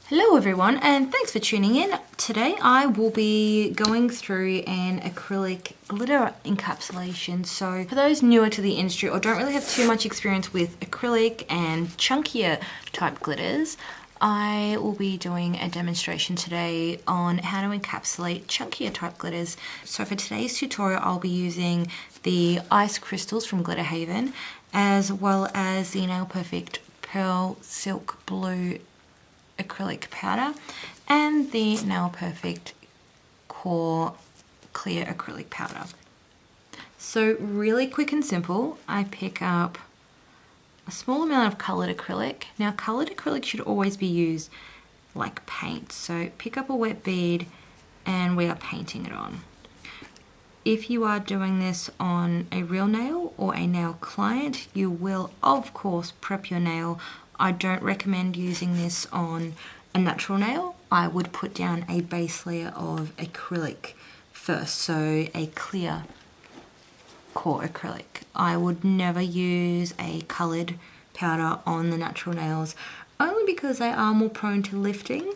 Hello everyone, and thanks for tuning in. Today I will be going through an acrylic glitter encapsulation. So for those newer to the industry or don't really have too much experience with acrylic and chunkier type glitters, I will be doing a demonstration today on how to encapsulate chunkier type glitters. So for today's tutorial, I'll be using the ice crystals from Glitter Haven, as well as the Nail Perfect Pearl Silk Blue acrylic powder and the Nail Perfect Core Clear acrylic powder. So really quick and simple, I pick up a small amount of coloured acrylic. Now coloured acrylic should always be used like paint. So pick up a wet bead and we are painting it on. If you are doing this on a real nail or a nail client, you will of course prep your nail. I don't recommend using this on a natural nail. I would put down a base layer of acrylic first, so a clear core acrylic. I would never use a coloured powder on the natural nails, only because they are more prone to lifting.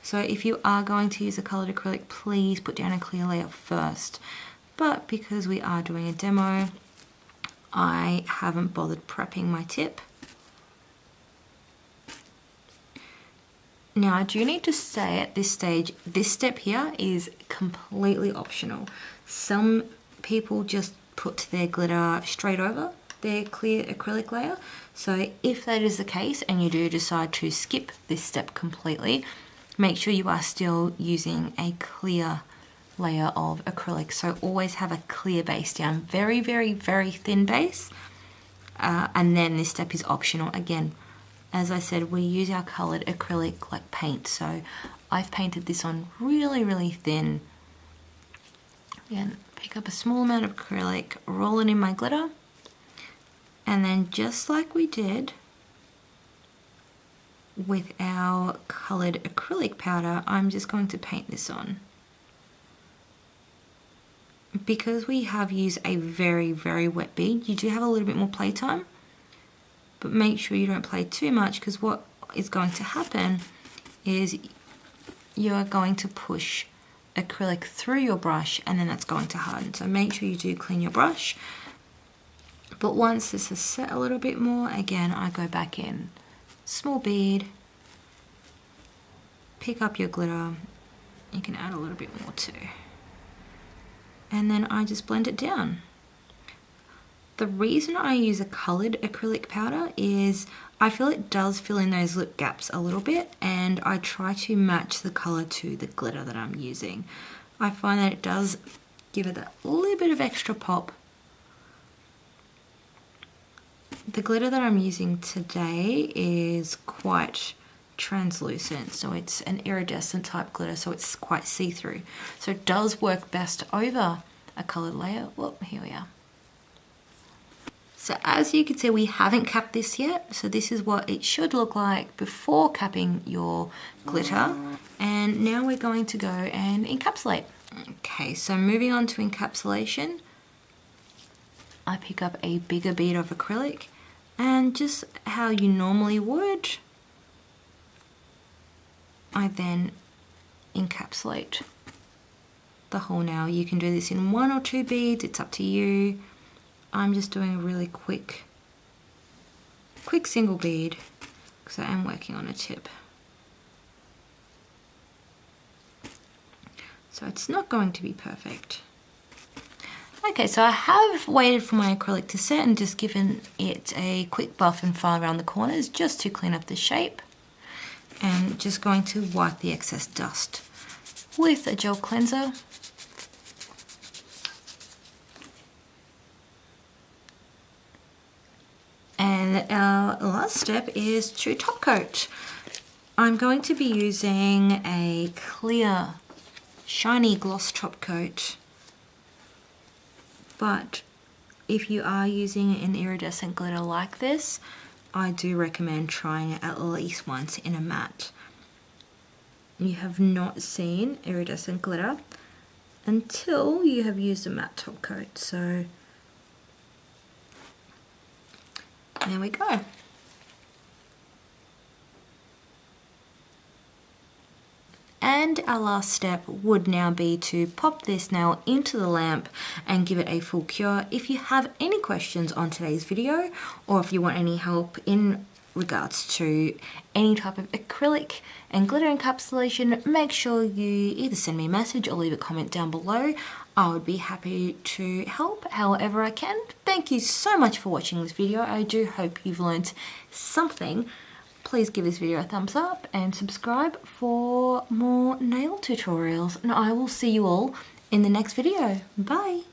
So if you are going to use a coloured acrylic, please put down a clear layer first. But because we are doing a demo, I haven't bothered prepping my tip. Now I do need to say at this stage, this step here is completely optional. Some people just put their glitter straight over their clear acrylic layer. So if that is the case and you do decide to skip this step completely, make sure you are still using a clear layer of acrylic. So always have a clear base down, very, very, very thin base. And then this step is optional. Again, as I said, we use our coloured acrylic like paint, so I've painted this on really, really thin. Again, pick up a small amount of acrylic, roll it in my glitter, and then just like we did with our coloured acrylic powder, I'm just going to paint this on. Because we have used a very, very wet bead, you do have a little bit more playtime. But make sure you don't play too much, because what is going to happen is you are going to push acrylic through your brush and then that's going to harden. So make sure you do clean your brush. But once this is set a little bit more, again, I go back in. Small bead, pick up your glitter. You can add a little bit more too. And then I just blend it down. The reason I use a coloured acrylic powder is I feel it does fill in those lip gaps a little bit, and I try to match the colour to the glitter that I'm using. I find that it does give it that little bit of extra pop. The glitter that I'm using today is quite translucent, so it's an iridescent type glitter, so it's quite see-through. So it does work best over a coloured layer. Whoop, here we are. So as you can see, we haven't capped this yet. So this is what it should look like before capping your glitter. And now we're going to go and encapsulate. Okay, so moving on to encapsulation, I pick up a bigger bead of acrylic and just how you normally would, I then encapsulate the whole nail. You can do this in 1 or 2 beads, it's up to you. I'm just doing a really quick single bead because I am working on a tip. So it's not going to be perfect. Okay, so I have waited for my acrylic to set and just given it a quick buff and file around the corners just to clean up the shape. And just going to wipe the excess dust with a gel cleanser. And our last step is to top coat. I'm going to be using a clear, shiny gloss top coat. But if you are using an iridescent glitter like this, I do recommend trying it at least once in a matte. You have not seen iridescent glitter until you have used a matte top coat. So there we go. And our last step would now be to pop this nail into the lamp and give it a full cure. If you have any questions on today's video, or if you want any help in regards to any type of acrylic and glitter encapsulation, make sure you either send me a message or leave a comment down below. I would be happy to help however I can. Thank you so much for watching this video. I do hope you've learned something. Please give this video a thumbs up and subscribe for more nail tutorials, and I will see you all in the next video. Bye!